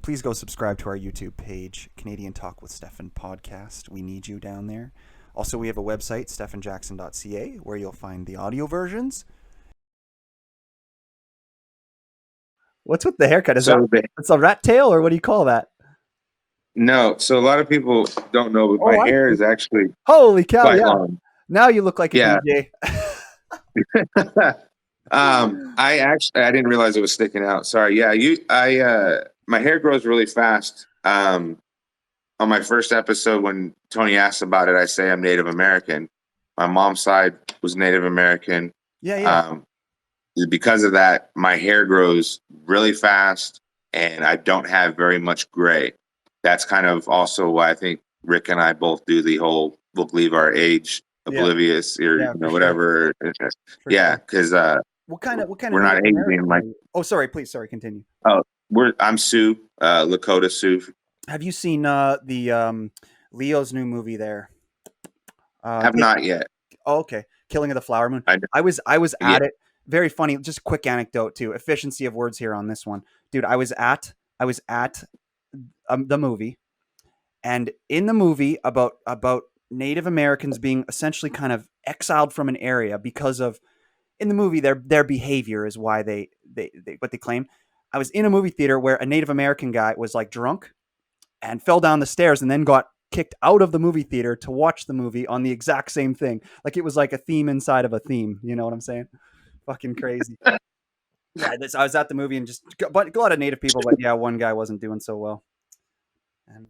please go subscribe to our YouTube page, Canadian Talk with Stephan podcast. We need you down there. Also, we have a website, Stephanjackson.ca, where you'll find the audio versions. What's with the haircut? Is that it's a rat tail, or what do you call that? No, so a lot of people don't know, but my hair is actually holy cow, quite long. Now you look like a DJ. I didn't realize it was sticking out. Sorry. Yeah, my hair grows really fast. On my first episode, when Tony asked about it, I say I'm Native American. My mom's side was Native American. Yeah. Because of that, my hair grows really fast, and I don't have very much gray. That's kind of also why I think Rick and I both do the whole we'll leave our age oblivious or whatever. Sure. Because what kind of we're not aging like. Oh, sorry. Please, sorry. Continue. Oh, I'm Sioux, Lakota Sioux. Have you seen the Leo's new movie there? Have not yet. Oh, okay. Killing of the Flower Moon. I was at it. Very funny. Just a quick anecdote too. Efficiency of words here on this one, dude. I was at the movie, and in the movie about Native Americans being essentially kind of exiled from an area because of, in the movie, their behavior is why they what they claim. I was in a movie theater where a Native American guy was like drunk and fell down the stairs and then got kicked out of the movie theater to watch the movie on the exact same thing. Like it was like a theme inside of a theme. You know what I'm saying? Fucking crazy. I was at the movie and but a lot of Native people, but yeah, one guy wasn't doing so well. And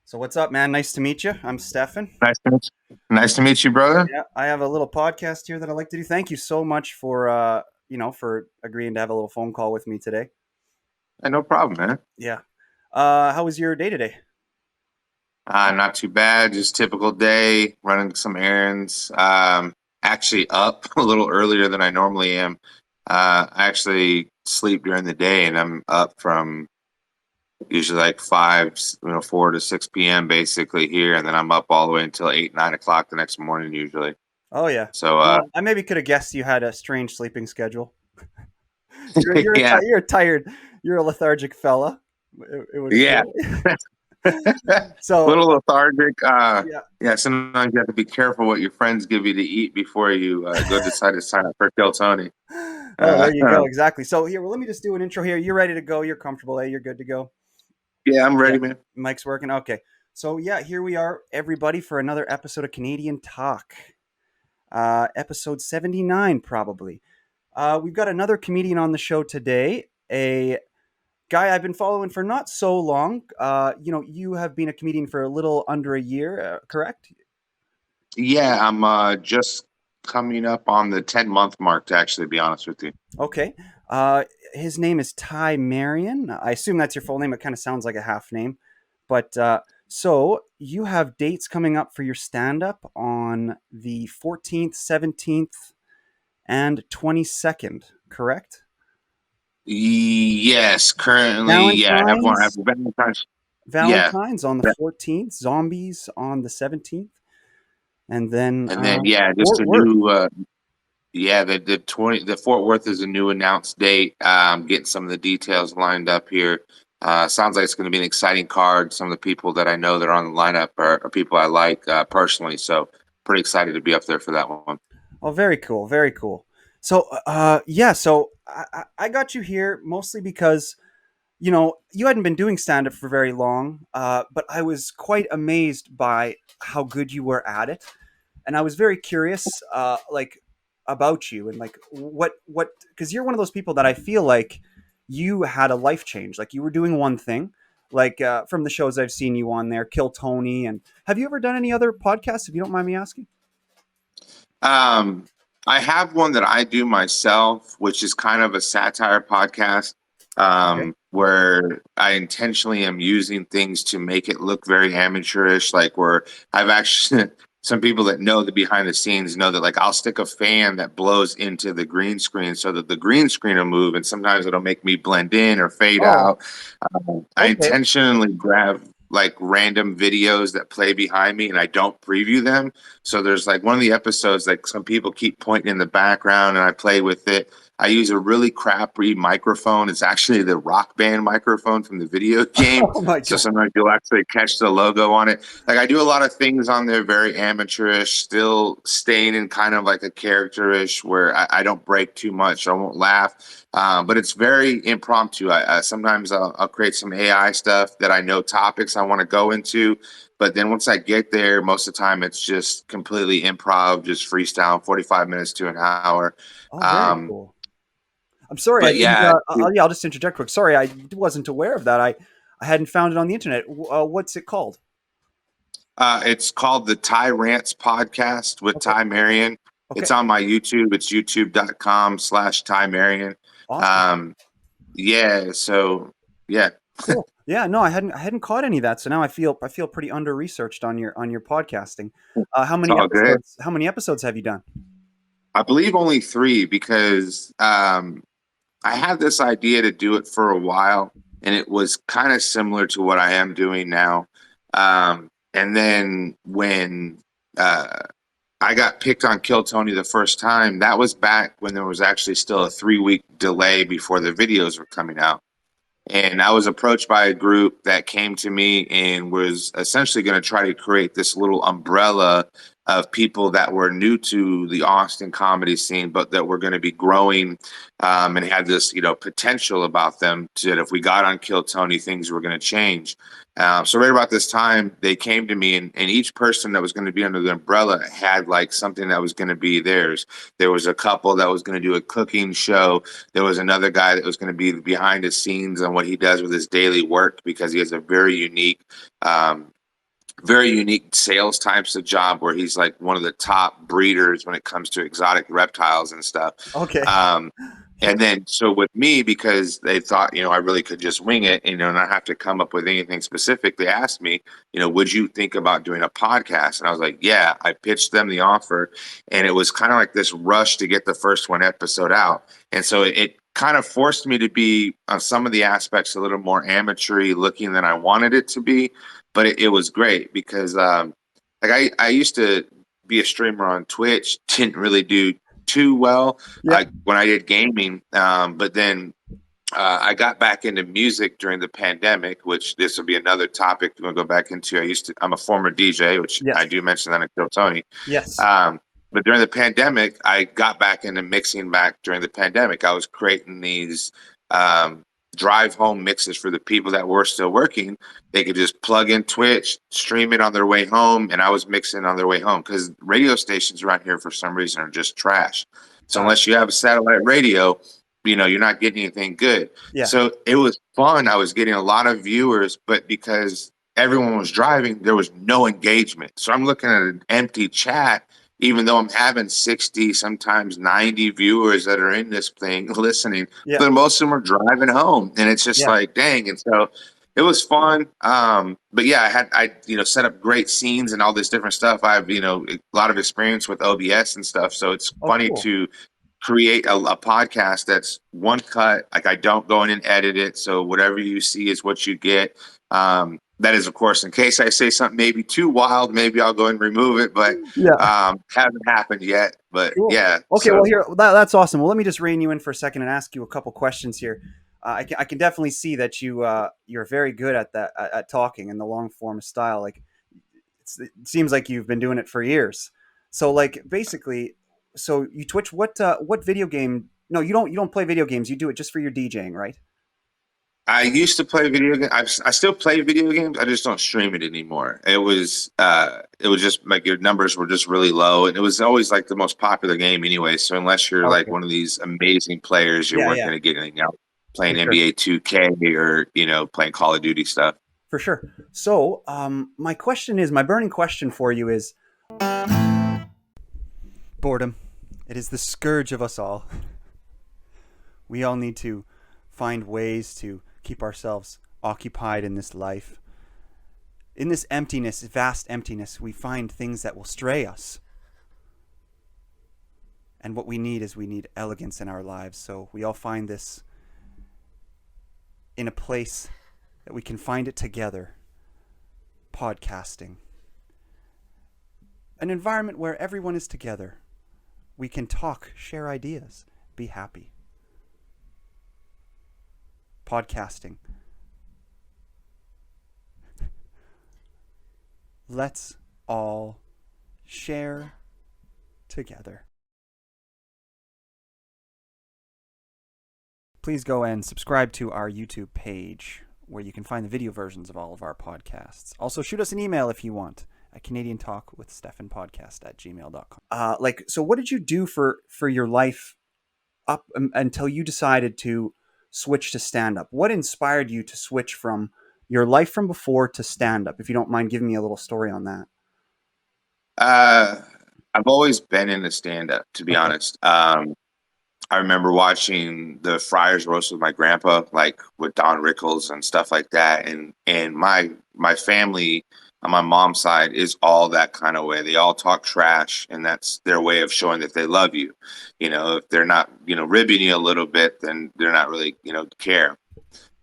so what's up, man? Nice to meet you. I'm Stephan. Nice to meet you, brother. Yeah, I have a little podcast here that I like to do. Thank you so much for for agreeing to have a little phone call with me today. No problem, man. Yeah. How was your day today? Not too bad. Just typical day, running some errands. Actually up a little earlier than I normally am. I actually sleep during the day, and I'm up from usually like 4 to 6 p.m. basically here, and then I'm up all the way until 8, 9 o'clock the next morning usually. Oh yeah. So I maybe could have guessed you had a strange sleeping schedule. You're tired. You're a lethargic fella. So a little lethargic. Sometimes you have to be careful what your friends give you to eat before you decide to sign up for Kill Tony. There you go. Exactly. So here, let me just do an intro here. You're ready to go. You're comfortable. You're good to go. Yeah, I'm ready, man. Mic's working. Okay. So yeah, here we are, everybody, for another episode of Canadian Talk. Episode 79, probably. We've got another comedian on the show today, a guy I've been following for not so long. You have been a comedian for a little under a year, correct? Yeah, I'm just coming up on the 10-month mark, to actually be honest with you. Okay. His name is Ty Marion. I assume that's your full name. It kind of sounds like a half name. But so you have dates coming up for your stand-up on the 14th, 17th, and 22nd, correct? Yes, currently, I have Valentine's on the 14th, Zombies on the 17th, and then just Fort Worth. The Fort Worth is a new announced date. Getting some of the details lined up here. Sounds like it's going to be an exciting card. Some of the people that I know that are on the lineup are people I like personally, so pretty excited to be up there for that one. Oh, very cool, very cool. So, so I got you here mostly because, you hadn't been doing stand-up for very long, but I was quite amazed by how good you were at it. And I was very curious, about you and what, because you're one of those people that I feel like you had a life change. Like you were doing one thing, from the shows I've seen you on there, Kill Tony. And have you ever done any other podcasts, if you don't mind me asking? I have one that I do myself, which is kind of a satire podcast, where I intentionally am using things to make it look very amateurish. Like where I've actually, some people that know the behind the scenes know that I'll stick a fan that blows into the green screen so that the green screen will move, and sometimes it'll make me blend in or fade out. I intentionally grab like random videos that play behind me and I don't preview them. So there's like one of the episodes, like some people keep pointing in the background and I play with it. I use a really crappy microphone. It's actually the Rock Band microphone from the video game. Oh my So god. sometimes you'll actually catch the logo on it. Like I do a lot of things on there very amateurish, still staying in kind of like a characterish where I don't break too much. I won't laugh. But it's very impromptu. Sometimes I'll create some AI stuff that I know topics I want to go into. But then once I get there, most of the time it's just completely improv, just freestyle, 45 minutes to an hour. Oh, very Um, cool. I'm sorry, I but didn't. yeah, Yeah, I'll just interject quick. Sorry, I wasn't aware of that. I hadn't found it on the internet. What's it called? it's called the Ty Rants Podcast with Okay. Ty Marion. Okay. It's on my YouTube. It's youtube.com/Ty Marion. Awesome. Um, yeah, so yeah, Cool. Yeah. No, I hadn't caught any of that. So now I feel pretty under researched on your podcasting. it's all good. How many episodes have you done? I believe only three because I had this idea to do it for a while, and it was kind of similar to what I am doing now. And then when uh, I got picked on Kill Tony the first time, that was back when there was actually still a 3 week delay before the videos were coming out. And I was approached by a group that came to me and was essentially going to try to create this little umbrella of people that were new to the Austin comedy scene, but that were going to be growing and had this, potential about them to, that if we got on Kill Tony, things were going to change. So right about this time, they came to me, and each person that was going to be under the umbrella had like something that was going to be theirs. There was a couple that was going to do a cooking show. There was another guy that was going to be behind the scenes on what he does with his daily work because he has a um, very unique sales types of job where he's like one of the top breeders when it comes to exotic reptiles and stuff. Okay. Um, and then, so with me, because they thought, I really could just wing it, and not have to come up with anything specific, they asked me, would you think about doing a podcast? And I was like, yeah. I pitched them the offer, and it was kind of like this rush to get the first one episode out. And so it kind of forced me to be on some of the aspects a little more amateur looking than I wanted it to be. But it was great because, like I used to be a streamer on Twitch, didn't really do too well Yeah. when I did gaming. But then I got back into music during the pandemic, which this will be another topic we'll go back into. I'm a former DJ, which Yes. I do mention that in Kill Tony. Yes. But during the pandemic, I got back into mixing back during the pandemic. I was creating these um, drive home mixes for the people that were still working. They could just plug in Twitch, stream it on their way home, and I was mixing on their way home because radio stations around here for some reason are just trash. So Got it. unless you have a satellite radio, you're not getting anything good. Yeah. So it was fun. I was getting a lot of viewers, but because everyone was driving, there was no engagement. So I'm looking at an empty chat, even though I'm having 60, sometimes 90 viewers that are in this thing listening, Yeah. but most of them are driving home. And it's just Yeah. like, dang. And so it was fun. But yeah, I set up great scenes and all this different stuff. I have, a lot of experience with OBS and stuff. So it's Oh, funny cool. to create a podcast that's one cut. Like I don't go in and edit it. So whatever you see is what you get. That is, of course, in case I say something maybe too wild, maybe I'll go and remove it, but Yeah. hasn't happened yet. But Cool. yeah, Okay. Well, so here that's awesome. Well, let me just rein you in for a second and ask you a couple questions here. I can definitely see that you're very good at that at talking in the long form style. Like it seems like you've been doing it for years. So like basically, so you Twitch. What video game? No, you don't play video games. You do it just for your DJing, right? I used to play video games. I still play video games. I just don't stream it anymore. It was just like your numbers were just really low, and it was always like the most popular game anyway. So unless you're like Okay. one of these amazing players, you Yeah. weren't Yeah. going to get anything out For playing sure. NBA 2K or playing Call of Duty stuff. For sure. So, my burning question for you is boredom. It is the scourge of us all. We all need to find ways to keep ourselves occupied in this life. In this emptiness, vast emptiness, we find things that will stray us. And what we need elegance in our lives. So we all find this in a place that we can find it together. Podcasting. An environment where everyone is together. We can talk, share ideas, be happy. Podcasting. Let's all share together. Please go and subscribe to our YouTube page where you can find the video versions of all of our podcasts. Also, shoot us an email if you want at Canadian Talk with Stephan Podcast at gmail.com. So what did you do for your life up until you decided to switch to stand up? What inspired you to switch from your life from before to stand up? If you don't mind giving me a little story on that. Uh, I've always been into stand up, to be Okay. honest. I remember watching the Friars roast with my grandpa, like with Don Rickles and stuff like that. And my family on my mom's side is all that kind of way. They all talk trash, and that's their way of showing that they love you. You know, if they're not, ribbing you a little bit, then they're not really, care.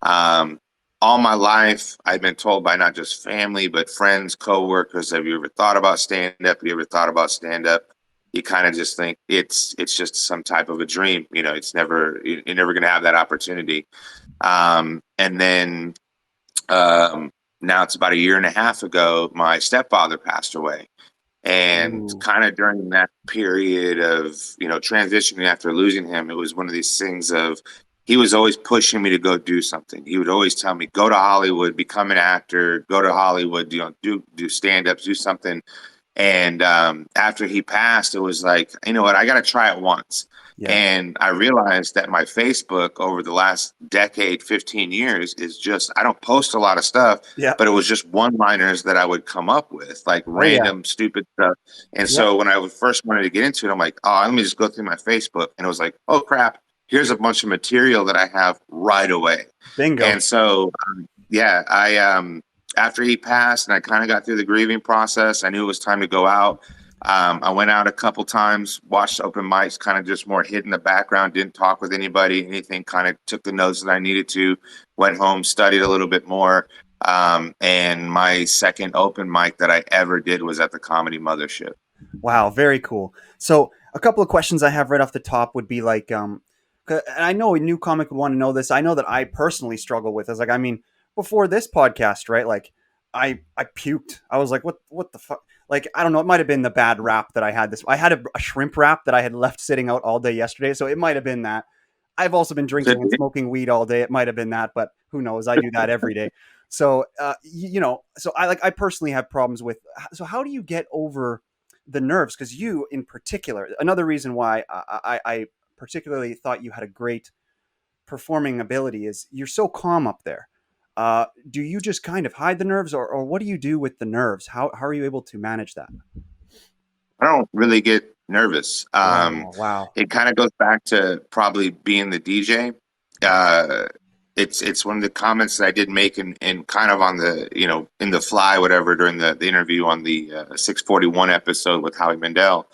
Um, all my life, I've been told by not just family, but friends, coworkers, have you ever thought about stand up? Have you ever thought about stand up? You kind of just think it's just some type of a dream. It's never you're never going to have that opportunity. And then now it's about a year and a half ago, my stepfather passed away. And Ooh. kind of during that period of, transitioning after losing him, it was one of these things of he was always pushing me to go do something. He would always tell me, go to Hollywood, become an actor, go to Hollywood, do stand-ups, do something. And after he passed, it was like, you know what, I got to try it once. Yeah. And I realized that my Facebook over the last decade, 15 years, is just, I don't post a lot of stuff, Yeah. but it was just one liners that I would come up with, like Oh yeah. random stupid stuff. And Yep. so when I first wanted to get into it, I'm like, oh, let me just go through my Facebook. And it was like, oh, crap, here's a bunch of material that I have right away. Bingo. And so, yeah, after he passed and I kind of got through the grieving process, I knew it was time to go out. I went out a couple times, watched open mics, kind of just more hid in the background, didn't talk with anybody, anything, kind of took the notes that I needed to, went home, studied a little bit more. And my second open mic that I ever did was at the Comedy Mothership. Wow, very cool. So a couple of questions I have right off the top would be like, and I know a new comic would want to know this. I know that I personally struggle with this. Like, I mean, before this podcast, right? Like, I puked. I was like, what the fuck? Like, I don't know. It might have been the bad wrap that I had. I had a shrimp wrap that I had left sitting out all day yesterday, so it might have been that. I've also been drinking and smoking weed all day. It might have been that, but who knows? I do that every day. So, so I personally have problems with. So, how do you get over the nerves? Because you, in particular, another reason why I particularly thought you had a great performing ability is you're so calm up there. Do you just kind of hide the nerves, or what do you do with the nerves? How are you able to manage that? I don't really get nervous. Wow, wow. It kind of goes back to probably being the DJ. Uh, it's one of the comments that I did make in kind of on the in the fly whatever during the interview on the 641 episode with Howie Mandel.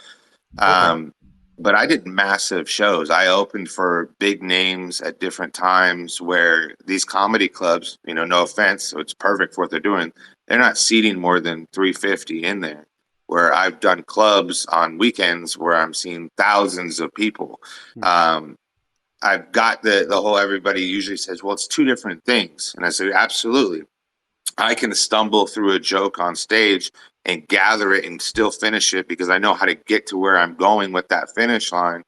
Okay. Um, but I did massive shows. I opened for big names at different times where these comedy clubs, no offense, so it's perfect for what they're doing. They're not seating more than 350 in there. Where I've done clubs on weekends where I'm seeing thousands of people. Hmm. Um, I've got the whole everybody usually says, well, it's two different things. And I say, absolutely. I can stumble through a joke on stage and gather it and still finish it because I know how to get to where I'm going with that finish line.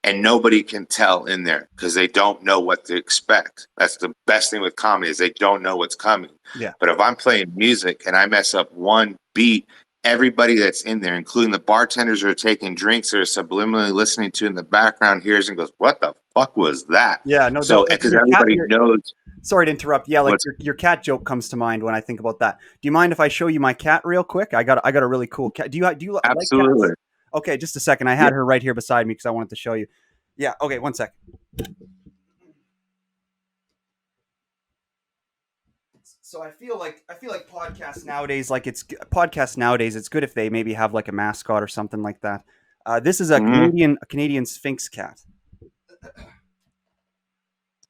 And nobody can tell in there because they don't know what to expect. That's the best thing with comedy is they don't know what's coming. Yeah. But if I'm playing music and I mess up one beat, everybody that's in there, including the bartenders who are taking drinks or subliminally listening to in the background, hears and goes, "What the fuck was that?" Yeah. No, So like because your cat. everybody knows Sorry to interrupt. Yeah, like what's your cat joke comes to mind when I think about that. Do you mind if I show you my cat real quick? I got a really cool cat. Do you like absolutely. cats? Okay, just a second. I Yeah. had her right here beside me because I wanted to show you. Yeah. Okay. One sec. So I feel like podcasts nowadays. It's good if they maybe have like a mascot or something like that. This is a Hmm. Canadian Sphinx cat.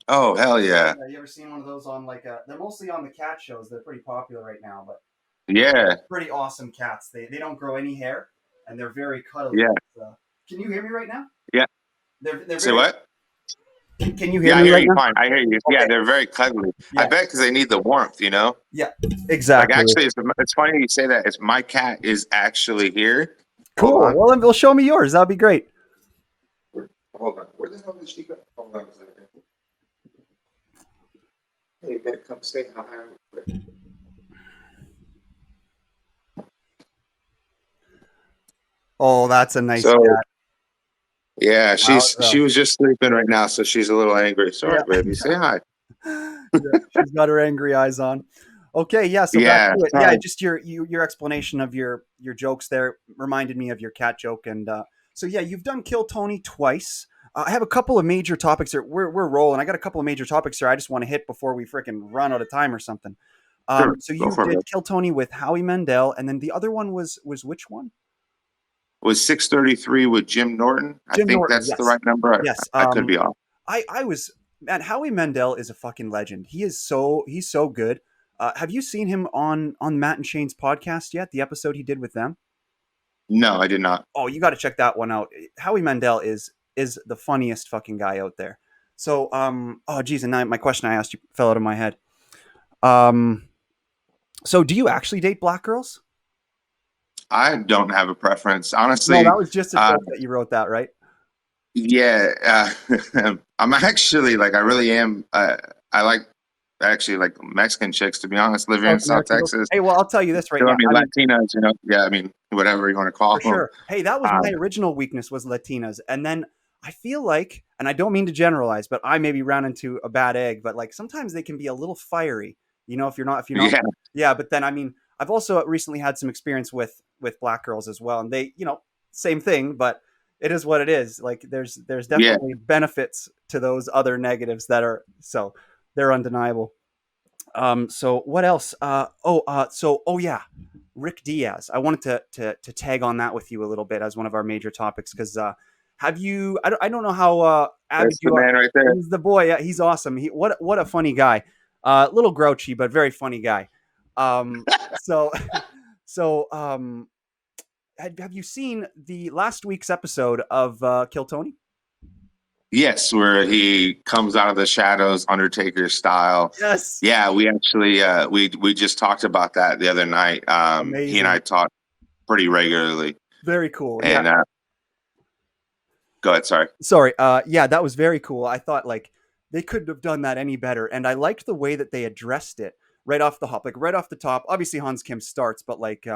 Oh hell yeah! Yeah, you ever seen one of those on like they're mostly on the cat shows. They're pretty popular right now, but Yeah, Pretty awesome cats. They don't grow any hair, and they're very cuddly. yeah, Can you hear me right now? yeah. They're Say very. what? Can you hear Yeah, I me hear right you now? fine. I hear you. Yeah, Okay. they're very cuddly. I Yeah. bet because they need the warmth, you know? Yeah. Like, Exactly. actually, it's funny you say that. It's my cat is actually here. Hold Cool. on. Well, then we'll show me yours. That'd be great. Hold on. Where the hell did she go? Hold on a second. Hey, man, come say hi. Oh, that's a nice So, cat. yeah, Wow. she was just sleeping right now, so she's a little angry. Sorry, Yeah. baby. Say hi. Yeah. She's got her angry eyes on. Okay, yeah. So back Yeah, to it. Yeah, sorry. just your explanation of your jokes there reminded me of your cat joke, and so yeah, you've done Kill Tony twice. I have a couple of major topics here. We're rolling. I got a couple of major topics here. I just want to hit before we freaking run out of time or something. Sure. So Go you for it, did bro. Kill Tony with Howie Mandel, and then the other one was which one? Was 6:33 with Jim Norton? I Jim think Norton. that's the Yes, right number. yes. I could be off. I was man. Howie Mandel is a fucking legend. He's so good. Have you seen him on Matt and Shane's podcast yet? The episode he did with them. No, I did not. Oh, you got to check that one out. Howie Mandel is the funniest fucking guy out there. So oh geez, and now my question I asked you fell out of my head. Um, so do you actually date black girls? I don't have a preference. No, that Honestly, was just a uh, joke that you wrote that, right? yeah, I'm actually like, I really am. I like actually like Mexican chicks, to be honest, living South in South American girls. Texas. Hey, well, I'll tell you this right So, I now. mean, I mean, Latinas, yeah, I mean, whatever you want to call for them. sure. Hey, that was my original weakness was Latinas. And then I feel like, and I don't mean to generalize, but I maybe ran into a bad egg, but like sometimes they can be a little fiery, if you're not, Yeah, yeah. But then, I mean, I've also recently had some experience with black girls as well. And they, same thing, but it is what it is. Like there's yeah. definitely benefits to those other negatives that are, so they're undeniable. So what else? Oh yeah, Rick Diaz. I wanted to tag on that with you a little bit as one of our major topics because have you? I don't know how avid That's the you are. man right there. He's the boy. Yeah, he's awesome. What a funny guy. Little grouchy, but very funny guy. So so have you seen the last week's episode of Kill Tony? Yes, where he comes out of the shadows, Undertaker style. Yes, Yeah, we actually we just talked about that the other night. He and I amazing. talk pretty regularly. Very cool. Yeah, And go ahead, sorry. sorry. Yeah, that was very cool. I thought like they couldn't have done that any better, and I liked the way that they addressed it right off the hop, like right off the top. Obviously, Hans Kim starts, but like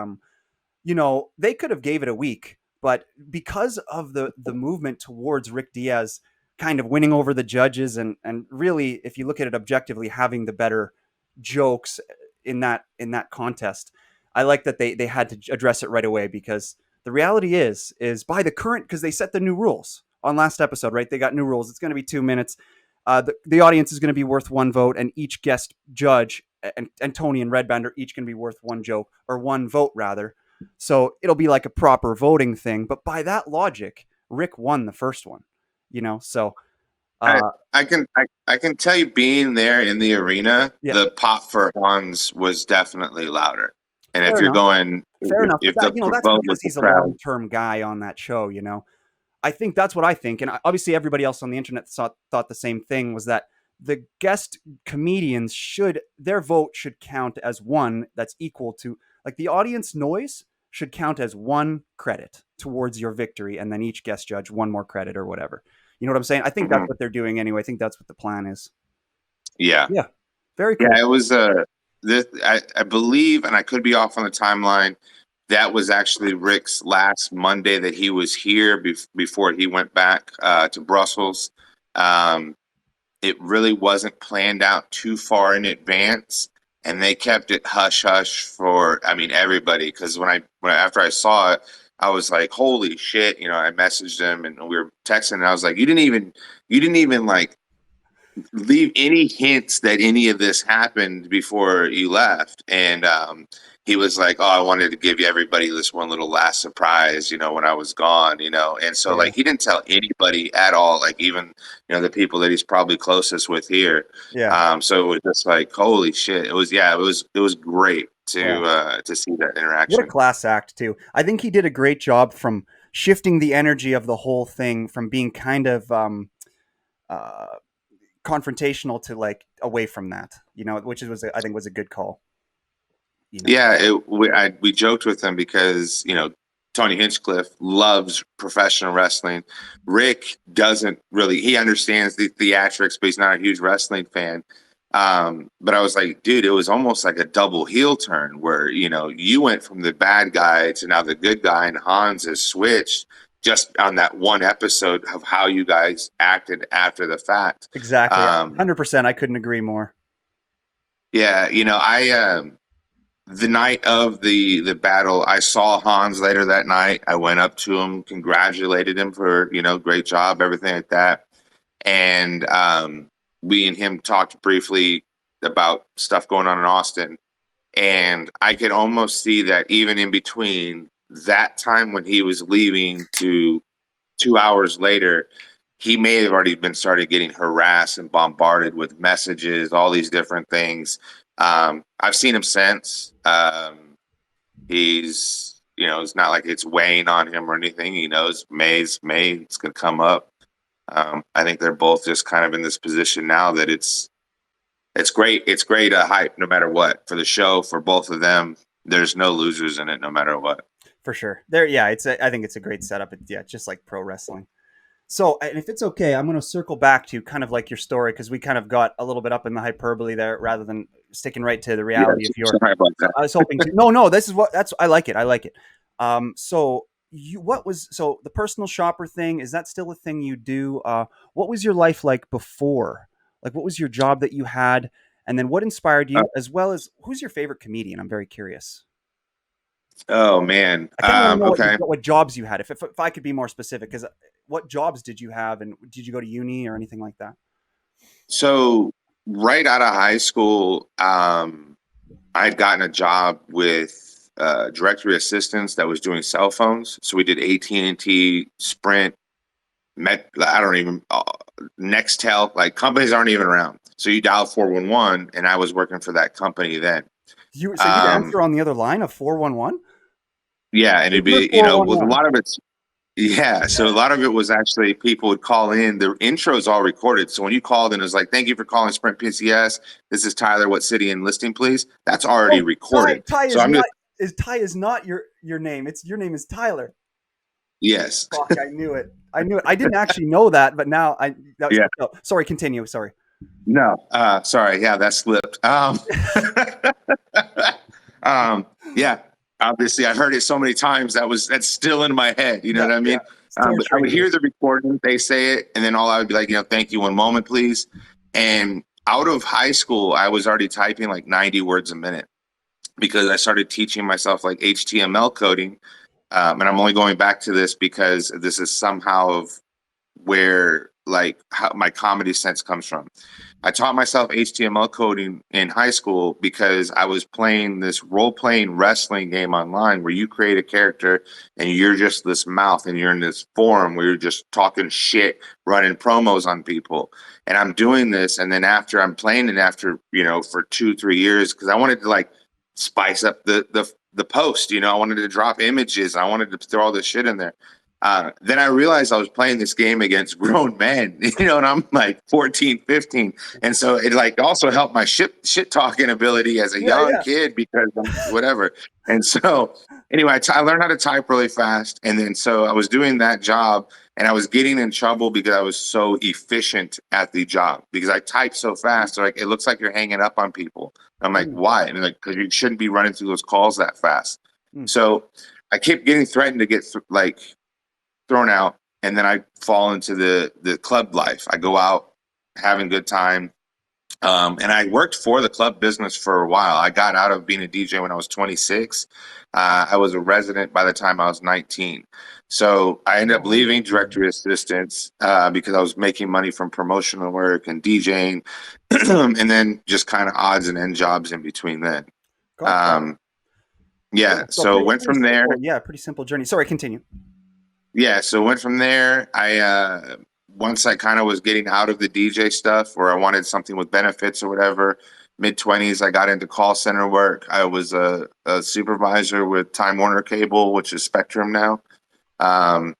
they could have gave it a week, but because of the movement towards Rick Diaz kind of winning over the judges and really, if you look at it objectively, having the better jokes in that contest, I like that they had to address it right away because the reality is by the current because they set the new rules on last episode, right? They got new rules. It's going to be 2 minutes. The audience is going to be worth one vote, and each guest judge and Tony and Red Band are each going to be worth one joke or one vote rather. So it'll be like a proper voting thing. But by that logic, Rick won the first one, So I uh, I can tell you being there in the arena, yeah, the pop for Hans was definitely louder. And if fair you're enough. going, Fair enough. But if the that's vote because with the he's a long crowd, term guy on that show. I think that's what I think, and obviously everybody else on the internet thought the same thing. Was that the guest comedians should their vote should count as one that's equal to like the audience noise should count as one credit towards your victory, and then each guest judge one more credit or whatever. You know what I'm saying? I think that's mhm, what they're doing anyway. I think that's what the plan is. yeah, Yeah, very yeah, cool. it was this I believe, and I could be off on the timeline. That was actually Rick's last Monday that he was here before he went back to Brussels. Um, it really wasn't planned out too far in advance, and they kept it hush hush for, I mean, everybody. Because after I saw it, I was like, holy shit, I messaged him and we were texting, and I was like, you didn't even like leave any hints that any of this happened before you left. And he was like, "Oh, I wanted to give you everybody this one little last surprise, when I was gone, And so Yeah. like he didn't tell anybody at all, like even the people that he's probably closest with here. Yeah. So it was just like, holy shit! It was great Yeah. to see that What a interaction. class act too. I think he did a great job from shifting the energy of the whole thing from being kind of uh, confrontational to like away from that, which was I think was a good call. You know. Yeah, we joked with him because Tony Hinchcliffe loves professional wrestling. Rick doesn't really. He understands the theatrics, but he's not a huge wrestling fan. But I was like, dude, it was almost like a double heel turn where you went from the bad guy to now the good guy, and Hans has switched just on that one episode of how you guys acted after the fact. Exactly. Um, 100%. I couldn't agree more. yeah, I the night of the battle, I saw Hans later that night. I went up to him, congratulated him for great job, everything like that, and we and him talked briefly about stuff going on in Austin, and I could almost see that even in between that time when he was leaving to 2 hours later, he may have already been started getting harassed and bombarded with messages, all these different things. I've seen him since. It's not like it's weighing on him or anything. He knows May's May. It's going to come up. I think they're both just kind of in this position now that it's great. It's great hype no matter what for the show for both of them. There's no losers in it no matter what. For sure. There, yeah, I think it's a great setup. Yeah, just like pro wrestling. So, and if it's okay, I'm going to circle back to kind of like your story because we kind of got a little bit up in the hyperbole there rather than sticking right to the Yeah, reality of your. sorry about that. I was hoping to. No, no, this is what that's. I like it. I like it. So so the personal shopper thing? Is that still a thing you do? What was your life like before? Like, what was your job that you had, and then what inspired Uh, you, as well as who's your favorite comedian? I'm very curious. oh man. I kind of want to know Okay. what jobs you had. If I could be more specific, because what jobs did you have, and did you go to uni or anything like that? So right out of high school, I had gotten a job with directory assistance that was doing cell phones. So we did AT&T, Sprint, I don't even Nextel. Like companies aren't even around. So you dial 411, and I was working for that company then. You'd Um, answer on the other line of 411. yeah, and it'd You're be with a 411. lot of it's yeah. So a lot of it was actually people would call in. The intro's all recorded. So when you called in, it was like, "Thank you for calling Sprint PCS. This is Tyler. What city and listing, please?" That's already Oh, recorded. So I'm just Ty is not your name. It's your name is Tyler. yes. Fuck, I knew it. I knew it. I didn't actually know that, but now I that was Yeah. oh, sorry. Continue. Sorry. No. Sorry. Yeah, that slipped. Um, yeah. Obviously, I heard it so many times that's still in my head. You know Yeah, what I yeah. mean? It's But I torturing would you. hear the recording, they say it, and then all I would be like, thank you, one moment, please. And out of high school, I was already typing like 90 words a minute because I started teaching myself like HTML coding. And I'm only going back to this because this is somehow of where like how my comedy sense comes from. I taught myself HTML coding in high school because I was playing this role playing wrestling game online where you create a character and you're just this mouth and you're in this forum where you're just talking shit, running promos on people. And I'm doing this. And then after I'm playing it after, for 2, 3 years, because I wanted to like spice up the post, I wanted to drop images. I wanted to throw all this shit in there. Then I realized I was playing this game against grown men, and I'm like 14, 15. And so it like also helped my shit talking ability as a Yeah, young yeah. kid because whatever. And so anyway, I learned how to type really fast. And then so I was doing that job and I was getting in trouble because I was so efficient at the job because I type so fast. They're like, it looks like you're hanging up on people. I'm like, Mm, why? And they're like, because you shouldn't be running through those calls that fast. mm. So I kept getting threatened to get like thrown out, and then I fall into the club life. I go out having a good time. And I worked for the club business for a while. I got out of being a DJ when I was 26. I was a resident by the time I was 19. So I ended up Oh, leaving directory assistance because I was making money from promotional work and DJing, and then just kind of odds and end jobs in between then. gotcha. Um, Yeah. So So went pretty from there. simple. Yeah, pretty simple journey. Sorry, continue. Yeah. So went from there. Once I kind of was getting out of the DJ stuff, or I wanted something with benefits or whatever. Mid 20s, I got into call center work. I was a supervisor with Time Warner Cable, which is Spectrum now. Um, Cool.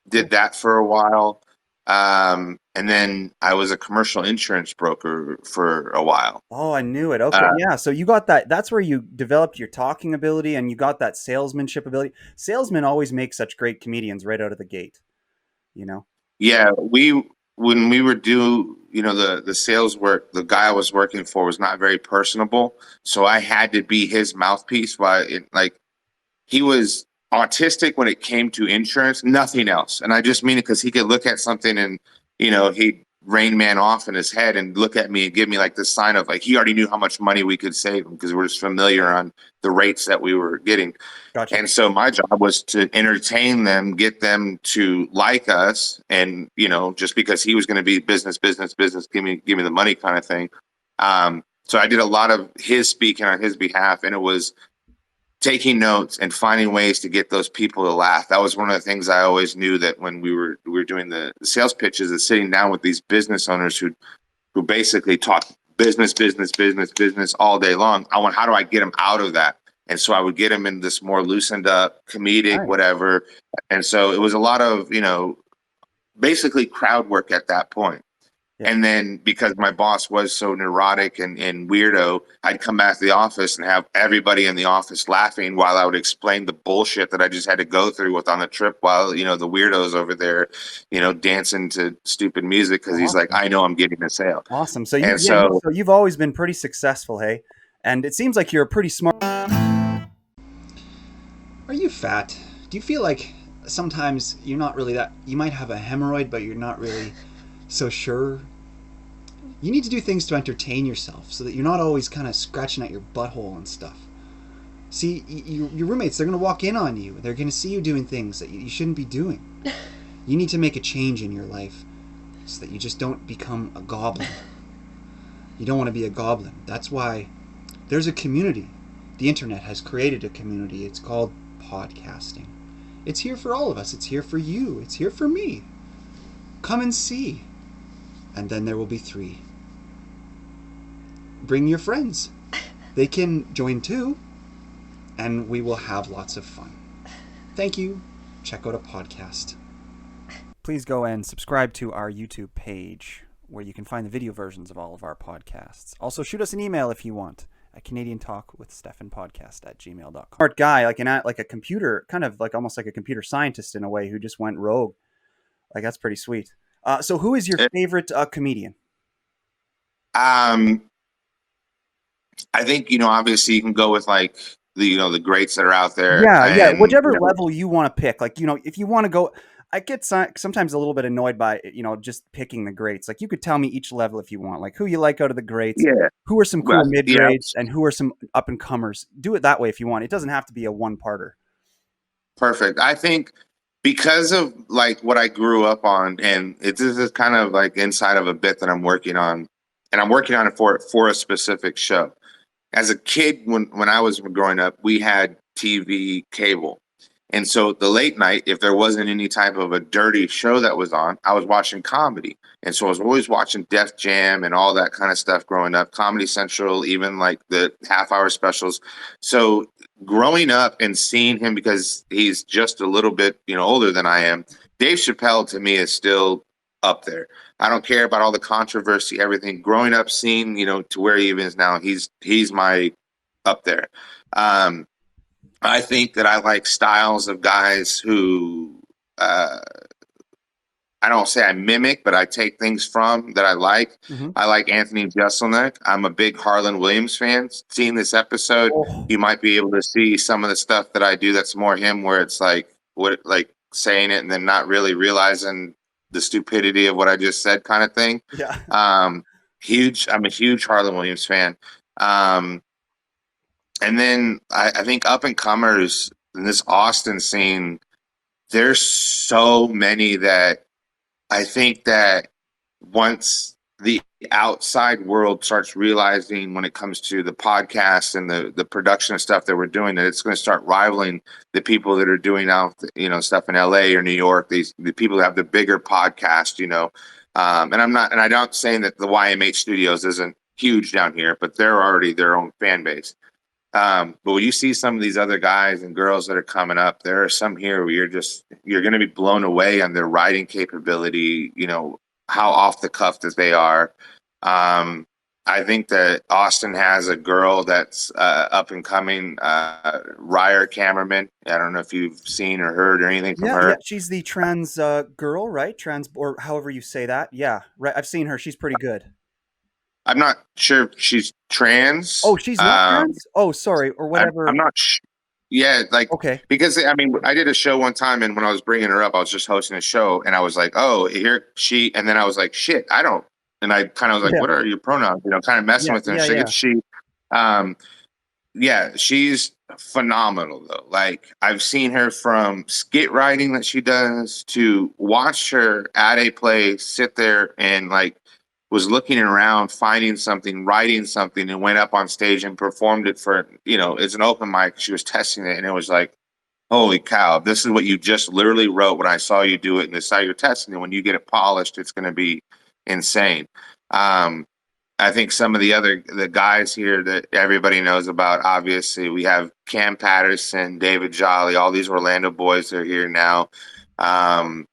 did that for a while. And then I was a commercial insurance broker for a while. Oh, I knew it. Okay. Uh, Yeah. So you got that. That's where you developed your talking ability and you got that salesmanship ability. Salesmen always make such great comedians right out of the gate, you know? yeah, when we were the sales work, the guy I was working for was not very personable, so I had to be his mouthpiece. He was autistic when it came to insurance, nothing else. And I just mean it because he could look at something and, he'd Rain Man off in his head and look at me and give me like this sign of like he already knew how much money we could save him because we're just familiar on the rates that we were getting. Gotcha. And so my job was to entertain them, get them to like us, and just because he was going to be business, business, business, give me the money kind of thing. So I did a lot of his speaking on his behalf, and it was taking notes and finding ways to get those people to laugh. That was one of the things I always knew that when we were doing the sales pitches, is sitting down with these business owners who basically talk business, business, business, business all day long. How do I get them out of that? And so I would get them in this more loosened up, comedic, Nice. whatever. And so it was a lot of, basically crowd work at that point. Yeah. And then because my boss was so neurotic and weirdo, I'd come back to the office and have everybody in the office laughing while I would explain the bullshit that I just had to go through with on the trip while, the weirdos over there, dancing to stupid music because he's like, Awesome. I know I'm getting a sale. Awesome. And so, So you've always been pretty successful, hey? And it seems like you're a pretty smart. Are you fat? Do you feel like sometimes you're not really that, you might have a hemorrhoid, but you're not really so sure? You need to do things to entertain yourself so that you're not always kind of scratching at your butthole and stuff. See, your roommates, they're going to walk in on you. They're going to see you doing things that you shouldn't be doing. You need to make a change in your life so that you just don't become a goblin. You don't want to be a goblin. That's why there's a community. The internet has created a community. It's called podcasting. It's here for all of us. It's here for you. It's here for me. Come and see. And then there will be 3. Bring your friends. They can join too. And we will have lots of fun. Thank you. Check out a podcast. Please go and subscribe to our YouTube page where you can find the video versions of all of our podcasts. Also, shoot us an email if you want at Canadian Talk with Stephan podcast at gmail.com. Smart guy, like a computer, kind of like almost like a computer scientist in a way who just went rogue. Like, that's pretty sweet. So who is your favorite comedian? um, I think, obviously you can go with like the greats that are out there Yeah, and, whichever level you want to pick. Like, if you want to go, I get sometimes a little bit annoyed by, just picking the greats. Like, you could tell me each level if you want, like who you like out of the greats, yeah, who are some well, cool mid yeah, grades, and who are some up and comers. Do it that way if you want. It doesn't have to be a one parter. perfect. I think because of like what I grew up on, and this is kind of like inside of a bit that I'm working on, and I'm working on it for a specific show. As a kid, when I was growing up, we had TV cable. And so the late night, if there wasn't any type of a dirty show that was on, I was watching comedy. And so I was always watching Def Jam and all that kind of stuff growing up, Comedy Central, even like the half hour specials. So growing up and seeing him, because he's just a little bit, older than I am, Dave Chappelle to me is still up there. I don't care about all the controversy, everything. Growing up, seeing, to where he is now, he's my up there. Um, I think that I like styles of guys who uh, I don't say I mimic, but I take things from that I like. Mm-hmm. I like Anthony Jeselnik. I'm a big Harlan Williams fan. Seeing this episode, Oh, you might be able to see some of the stuff that I do that's more him, where it's like like saying it and then not really realizing the stupidity of what I just said, kind of thing. yeah. Um, huge. I'm a huge Harlan Williams fan. Um, and then I think up and comers in this Austin scene, there's so many that I think that once the outside world starts realizing when it comes to the podcast and the production of stuff that we're doing, that it's going to start rivaling the people that are doing out, stuff in LA or New York, the people that have the bigger podcast, and I don't saying that the YMH studios isn't huge down here, but they're already their own fan base. But when you see some of these other guys and girls that are coming up, there are some here where you're going to be blown away on their writing capability, how off the cuff that they are. Um, I think that Austin has a girl that's up and coming, Ryer Cameraman. I don't know if you've seen or heard or anything from Yeah, yeah, her. she's the trans girl, right? Trans, or however you say that. Yeah, right. I've seen her. She's pretty good. I'm not sure if she's Oh, trans. she's not trans? Oh, sorry, or I'm whatever. not Yeah, like Okay. because I mean, I did a show one time, and when I was bringing her up, I was just hosting a show, and I was like, "Oh, here she," and then I was like, "Shit, I don't," and I kind of was like, Yeah, "What are your pronouns?" Kind of messing yeah, with her. And yeah, she's like, yeah. "It's she." Um, yeah, she's phenomenal though. Like I've seen her from skit writing that she does to watch her at a play, sit there and like was looking around, finding something, writing something, and went up on stage and performed it for, it's an open mic. She was testing it and it was like, holy cow, this is what you just literally wrote when I saw you do it. And this how you're testing it. When you get it polished, it's going to be insane. Um, I think some of the guys here that everybody knows about, obviously, we have Cam Patterson, David Jolly, all these Orlando boys are here now. Um,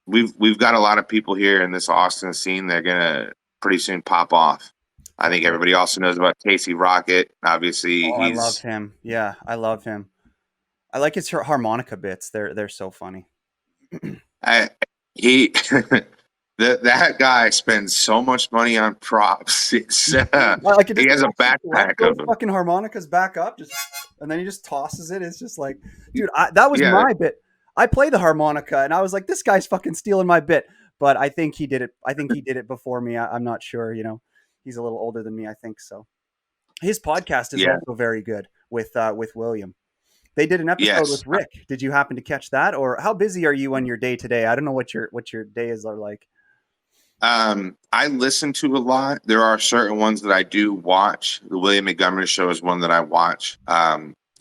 we've got a lot of people here in this Austin scene. They're gonna pretty soon pop off. I For think sure. everybody also knows about Casey Rocket. Obviously, Oh, I love he's him. Yeah, I love him. I like his harmonica bits. They're so funny. I, he that guy spends so much money on props. I could He just has a actually collect backpack those of them. fucking harmonicas back up, just and then he just tosses it. It's just like, dude, that was Yeah, my bit. I play the harmonica, and I was like, this guy's fucking stealing my bit. But I think he did it. I think he did it before me. I'm not sure. He's a little older than me. I think so. His podcast is yeah, also very good with William. They did an episode with yes. Rick. Did you happen to catch that, or how busy are you on your day today? I don't know what your days are like. I listen to a lot. There are certain ones that I do watch. The William Montgomery show is one that I watch.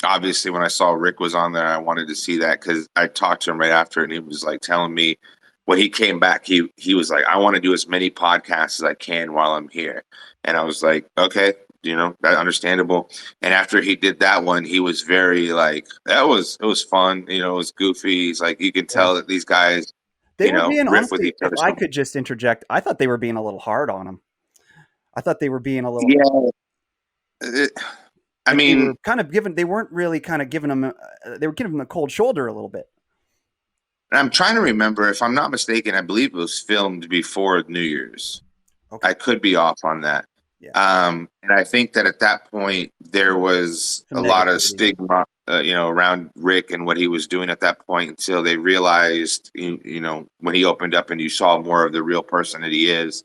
Obviously, when I saw Rick was on there, I wanted to see that because I talked to him right after, and he was like telling me when he came back, he was like, "I want to do as many podcasts as I can while I'm here," and I was like, "Okay." That understandable. And after he did that one, he was very like, it was fun. It was goofy. He's like, you can Yeah. tell that these guys, They were being riff with honestly, each if other. I So could just interject, I thought they were being a little hard on him. I thought they were being a little yeah, it, I like they mean, were kind of giving. They weren't really kind of giving him. They were giving him a cold shoulder a little bit. I'm trying to remember. If I'm not mistaken, I believe it was filmed before New Year's. Okay. I could be off on that. Yeah. And I think that at that point there was Some a lot of negativity. stigma, around Rick and what he was doing at that point until they realized, when he opened up and you saw more of the real person that he is,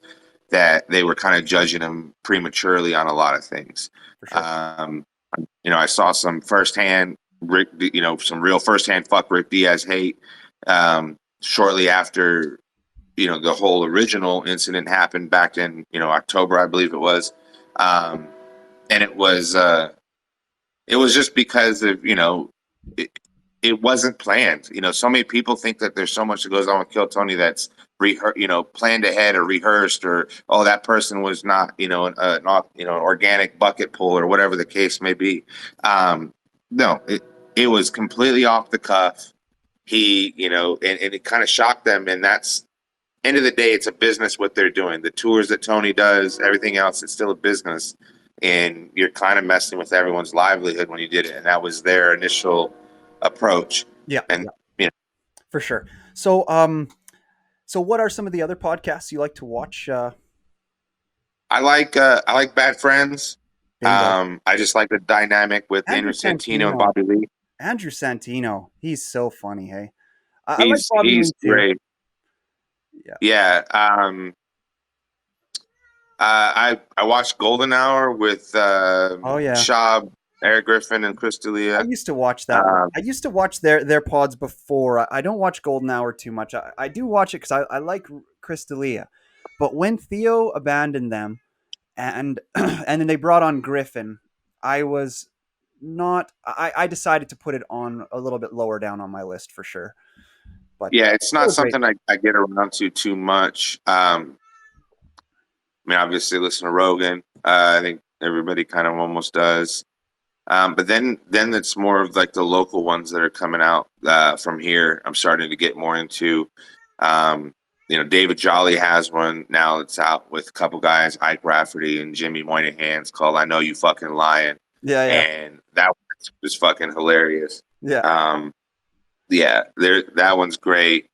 that they were kind of judging him prematurely on a lot of things. For sure. Um, I saw some firsthand Rick, some real firsthand fuck Rick Diaz hate, shortly after the whole original incident happened back in October, I believe it was, and it was just because of it, it wasn't planned. So many people think that there's so much that goes on with Kill Tony that's planned ahead or rehearsed, or oh, that person was not not an organic bucket pull or whatever the case may be. No, it was completely off the cuff. He and it kind of shocked them, and that's end of the day, it's a business what they're doing. The tours that Tony does, everything else, it's still a business. And you're kind of messing with everyone's livelihood when you did it. And that was their initial approach. Yeah. And Yeah. you know, For sure. So, so what are some of the other podcasts you like to watch? I like Bad Friends. Bingo. I just like the dynamic with Andrew Andrew Santino and Santino. Bobby Lee. Andrew Santino. He's so funny. Hey, I like Bobby He's Lee too. great. Yeah. Yeah. I watched Golden Hour with Oh yeah. Shab, Eric Griffin, and Chris I D'Elia. used to watch that one. Um, I used to watch their pods before. I don't watch Golden Hour too much. I do watch it because I like Chris D'Elia. But when Theo abandoned them and and then they brought on Griffin, I was not. I decided to put it on a little bit lower down on my list for sure. But Yeah, it's not still great. something I get around to too much. I mean, obviously, listen to Rogan. I think everybody kind of almost does. But then it's more of like the local ones that are coming out from here. I'm starting to get more into. Um, David Jolly has one now. It's out with a couple guys, Ike Rafferty and Jimmy Moynihan. It's called "I Know You Fucking Lying," Yeah, yeah, and that was fucking hilarious. yeah, Um, yeah, that one's great.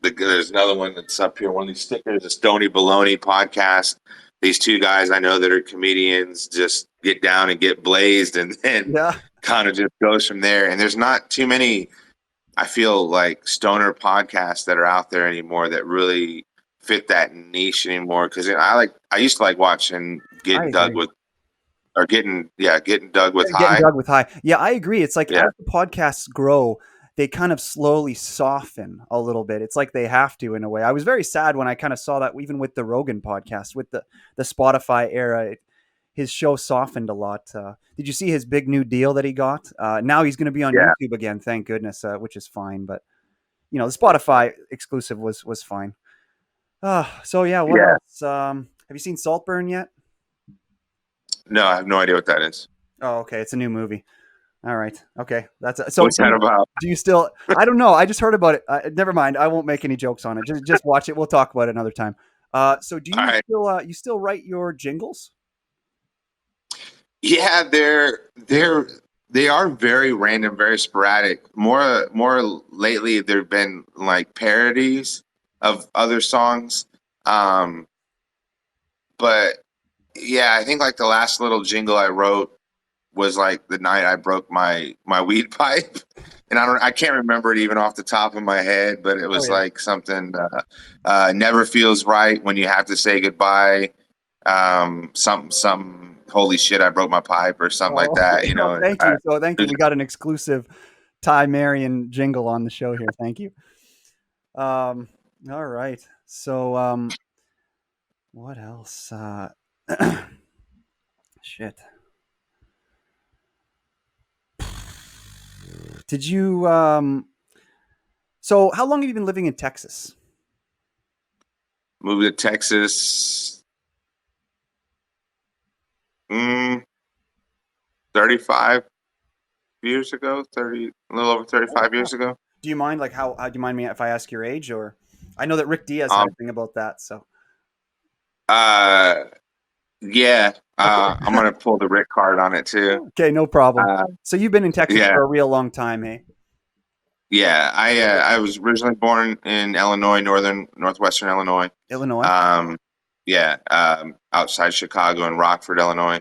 There's another one that's up here. One of these stickers, a Stony Baloney podcast. These two guys I know that are comedians just get down and get blazed, and then yeah. kind of just goes from there. And there's not too many. I feel like stoner podcasts that are out there anymore that really fit that niche anymore. Because I used to like watching I Getting Dug agree. with or Getting Dug with Getting High. dug with high. Yeah, I agree. It's like Yeah, as the podcasts grow, they kind of slowly soften a little bit. It's like they have to in a way. I was very sad when I kind of saw that even with the Rogan podcast, with the Spotify era, his show softened a lot. Did you see his big new deal that he got? Now he's going to be on yeah, YouTube again, thank goodness, which is fine. But the Spotify exclusive was fine. So yeah, what yeah. else? Have you seen Saltburn yet? No, I have no idea what that is. Oh, okay, it's a new movie. All right. Okay. So. What's that about? Do you still? I don't know. I just heard about it. Never mind. I won't make any jokes on it. Just watch it. We'll talk about it another time. So do All you right. still write your jingles? Yeah, they are very random, very sporadic. More lately, there've been like parodies of other songs. Um, but yeah, I think like the last little jingle I wrote was like the night I broke my weed pipe, and I can't remember it even off the top of my head, but it Oh was yeah. like something never feels right when you have to say goodbye. Some holy shit, I broke my pipe or something like Oh, that. oh, thank I, you. So thank you. We got an exclusive Ty Marion jingle on the show here. Thank you. Um. All right. So what else? Shit. Did you So how long have you been living in Texas? moved to Texas. mm, 35 years ago, 30, a little over Oh, 35 wow. years ago. Do you mind how do you mind me if I ask your age or I know that Rick Diaz had Um, a thing about that, so uh, yeah, I'm okay. gonna pull the Rick card on it too. Okay, no problem. Uh, So you've been in Texas yeah, for a real long time, hey? yeah. I was originally born in Illinois, northwestern Illinois. Illinois? Um, yeah, outside Chicago in Rockford, Illinois.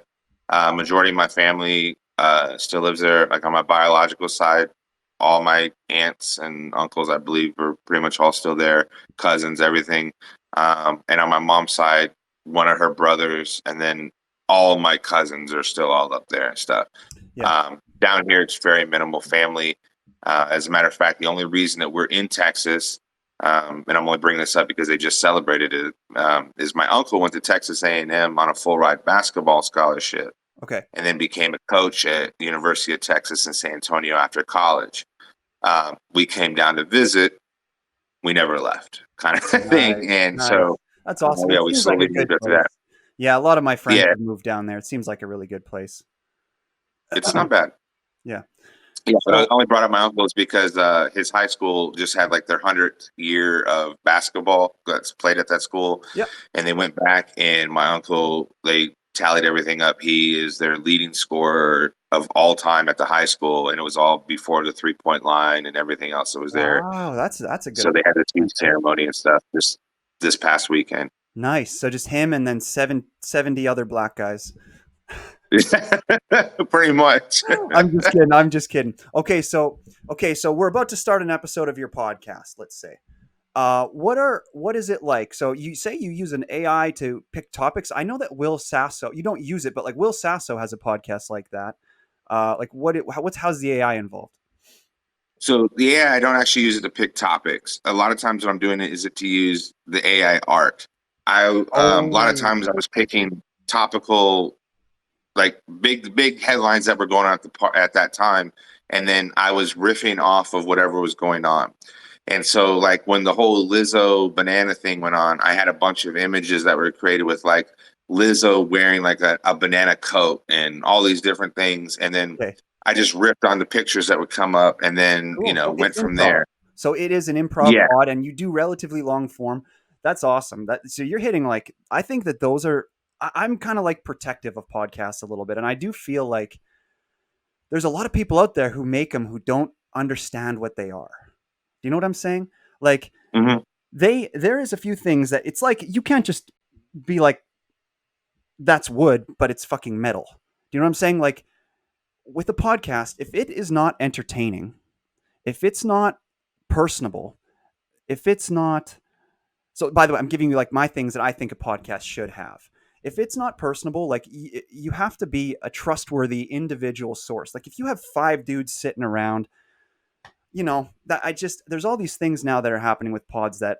Majority of my family still lives there. Like on my biological side, all my aunts and uncles, I believe, are pretty much all still there. Cousins, everything. And on my mom's side, one of her brothers, and then all of my cousins are still all up there and stuff. Yeah. Down here, it's very minimal family. As a matter of fact, the only reason that we're in Texas, and I'm only bringing this up because they just celebrated it, is my uncle went to Texas A&M on a full ride basketball scholarship, Okay. and then became a coach at the University of Texas in San Antonio after college. We came down to visit. We never left, kind of thing. Nice. And so, Nice. That's awesome. yeah, It we seems like a slowly good moved up to that. place. Yeah, a lot of my friends Yeah, have moved down there. It seems like a really good place. it's not bad. Yeah. Yeah, but I So, only brought up my uncles because his high school just had like their 100th year of basketball that's played at that school, yeah. and they went back. And my uncle, they tallied everything up. He is their leading scorer of all time at the high school, and it was all before the 3-point line and everything else that was there. Wow, that's a good So they had this huge that's cool. ceremony and stuff this past weekend. Nice. So just him and then 70 other black guys. Pretty much. I'm just kidding. I'm just kidding. Okay, so we're about to start an episode of your podcast, let's say. What is it like? So you say you use an AI to pick topics. I know that Will Sasso, you don't use it, but like Will Sasso has a podcast like that. Like how's the AI involved? So the AI, I don't actually use it to pick topics. A lot of times what I'm doing it is it to use the AI art. A lot of Oh, times I was picking topical, like big headlines that were going on at that time, and then I was riffing off of whatever was going on. And so, like when the whole Lizzo banana thing went on, I had a bunch of images that were created with like Lizzo wearing like a banana coat and all these different things. And then okay. I just ripped on the pictures that would come up and then, Cool. So went it's from improv. there. So it is an improv Yeah. pod, and you do relatively long form. That's awesome. That so you're hitting like I think that those are. I'm kind of like protective of podcasts a little bit, and I do feel like there's a lot of people out there who make them who don't understand what they are. Do you know what I'm saying? Like Hmm. there is a few things that it's like you can't just be like that's wood, but it's fucking metal. Do you know what I'm saying? Like with a podcast, if it is not entertaining, if it's not personable, if it's not so by the way, I'm giving you like my things that I think a podcast should have. If it's not personable, like you have to be a trustworthy individual source. Like if you have five dudes sitting around, that I just there's all these things now that are happening with pods that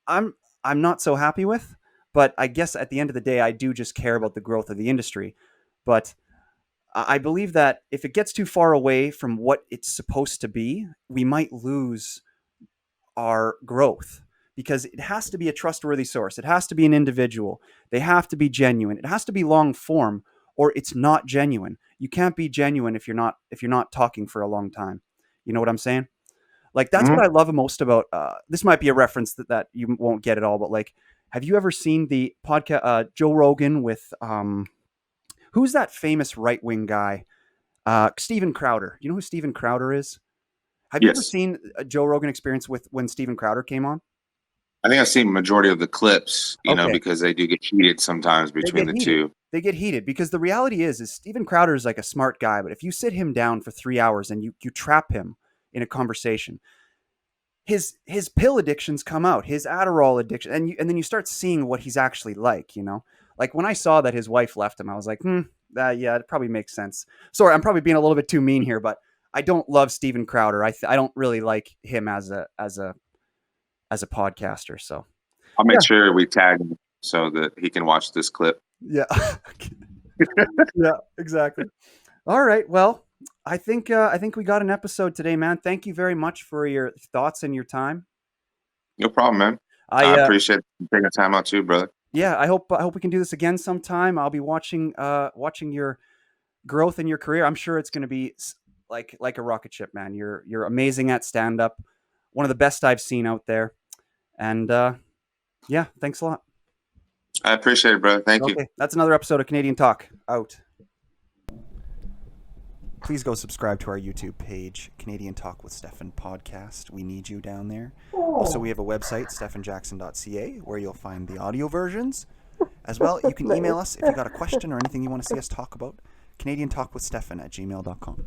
I'm I'm not so happy with. But I guess at the end of the day, I do just care about the growth of the industry. But I believe that if it gets too far away from what it's supposed to be, we might lose our growth because it has to be a trustworthy source. It has to be an individual. They have to be genuine. It has to be long form or it's not genuine. You can't be genuine if you're not talking for a long time. You know what I'm saying? Like that's Hmm. what I love most about this might be a reference that you won't get at all, but like have you ever seen the podcast Joe Rogan with who's that famous right-wing guy? Steven Crowder. You know who Steven Crowder is? Have you ever Yes. seen a Joe Rogan experience with when Steven Crowder came on? I think I've seen majority of the clips, Okay, because they do get heated sometimes they between get the heated. two. They get heated because the reality is Steven Crowder is like a smart guy, but if you sit him down for 3 hours and you trap him in a conversation, his pill addictions come out, his Adderall addiction, and then you start seeing what he's actually like. Like when I saw that his wife left him, I was like, yeah, it probably makes sense. Sorry, I'm probably being a little bit too mean here, but I don't love Steven Crowder. I don't really like him as a podcaster. So I'll yeah, make sure we tag him so that he can watch this clip. yeah, yeah, exactly. All right. Well, I think we got an episode today, man. Thank you very much for your thoughts and your time. No problem, man. I I appreciate you taking the time out too, brother. Yeah, I hope we can do this again sometime. I'll be watching your growth in your career. I'm sure it's going to be like a rocket ship, man. You're amazing at stand up. One of the best I've seen out there. And yeah, thanks a lot. I appreciate it, brother. Thank you. Okay, that's another episode of Canadian Talk out. Please go subscribe to our YouTube page, Canadian Talk with Stephan podcast. We need you down there. Also, we have a website, Stephanjackson.ca, where you'll find the audio versions. As well, you can email us if you got a question or anything you want to see us talk about. Canadian Talk with Stephan at gmail.com.